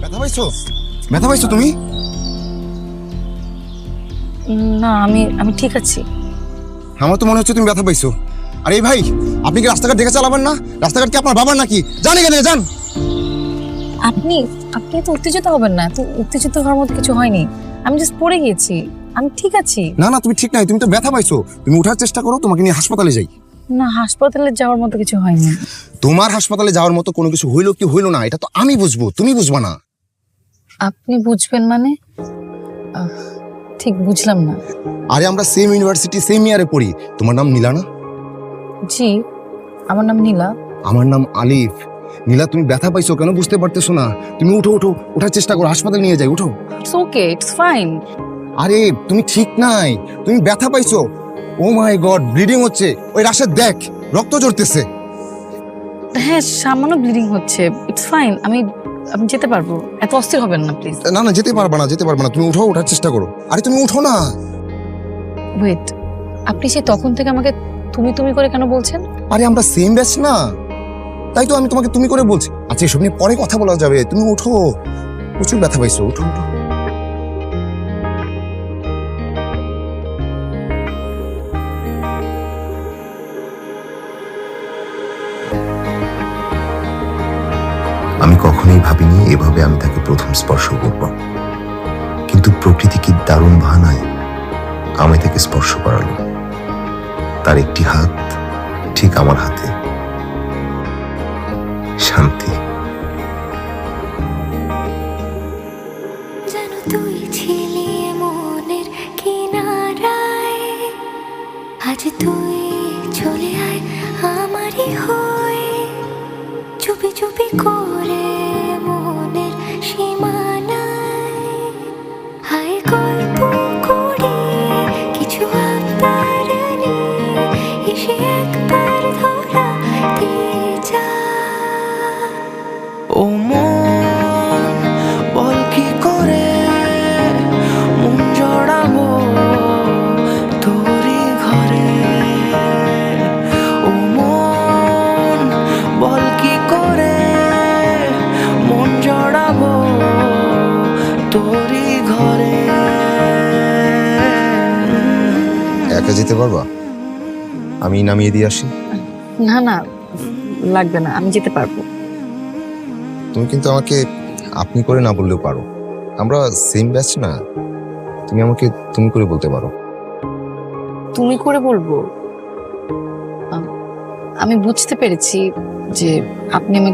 ব্যথা পাইছো? ব্যথা পাইছো তুমি? না, আমি ঠিক আছি। আমার তো মনে হচ্ছে তুমি ব্যথা পাইছো। আরে ভাই, আপনি কি রাস্তাঘাট দেখে চালাবেন না? রাস্তাঘাট কি আপনার বাবার নাকি? জানি কেন যান। আপনি আপনি তো উত্তেজিত হবেন না, তো উত্তেজিত হওয়ার মতো কিছু হয়নি। আমি জাস্ট পড়ে গিয়েছি, আমি ঠিক আছি। না না, তুমি ঠিক নাই, তুমি তো ব্যথা পাইছো। তুমি ওঠার চেষ্টা করো, তোমাকে নিয়ে হাসপাতালে যাই। না, হাসপাতালে যাওয়ার মতো কিছু হয়নি। তোমার হাসপাতালে যাওয়ার মতো কোনো কিছু হইলো কি হইলো না, এটা তো আমি বুঝবো, তুমি বুঝবা না। আপনি বুঝবেন মানে? ঠিক বুঝলাম না। আরে আমরা সেম ইউনিভার্সিটি সেম ইয়ারে পড়ি। তোমার নাম নীলা না? জি, আমার নাম নীলা। আমার নাম আলিফ। নীলা, তুমি ব্যথা পাইছো কেন বুঝতে পারতেছো না? তুমি উঠো উঠো, ওঠার চেষ্টা করো, হাসপাতালে নিয়ে যাই, উঠো। It's okay, it's fine. আরে তুমি ঠিক নাই, তুমি ব্যথা পাইছো। ও মাই গড, ব্লিডিং হচ্ছে। ওই রাশেদ দেখ, রক্ত ঝরতেছে। হ্যাঁ, সামান্য ব্লিডিং হচ্ছে, ইটস ফাইন। আমি যেতে পারবো, এত অস্থির হবেন না প্লিজ। না না, যেতে পারবা না, যেতে পারবা না। তুমি উঠো, ওঠার চেষ্টা করো। আরে তুমি উঠো না। ওয়েট, আপনি সেই তখন থেকে আমাকে তুমি তুমি করে কেন বলছেন? আরে আমরা সেম ব্যাচ না, তাই তো আমি তোমাকে তুমি করে বলছি। আচ্ছা, এসব নিয়ে পরে কথা বলা যাবে। তুমি উঠো, প্রচুর ব্যথা পাইছো, উঠো উঠো। আমি কখনোই ভাবিনি এভাবে আমি তাকে প্রথম স্পর্শ করব, কিন্তু প্রকৃতি কি দারুণ বাহানায় আমায় তাকে স্পর্শ করালো। তার একটি হাত ঠিক আমার হাতে। শান্তি। যেন তুই ছিলি মনের কিনারায়, আজ তুই চলে আয় আমারই হয়ে, চুপি চুপি করে মনের সীমানায়। হায় গল্প করি কিছু আবদার নিয়ে, এসে একবার ধরা দিয়ে যা। ও মন, বল কি করে মন জড়াবো তোরই ঘরে। ও মন, বল কি করে মন জড়াবো তোরই ঘরে। একা যেতে পারবা? আমি নামিয়ে দিয়ে আসি। না না, লাগবে না, আমি যেতে পারবো। তুমি কিন্তু আমাকে আপনি করে না বললেও পারো। আমরা সেম ব্যাচ না, তুমি আমাকে তুমি করে বলতে পারো। তুমি করে বলবো? আমি বুঝতে পেরেছি যে আপনি আমাকে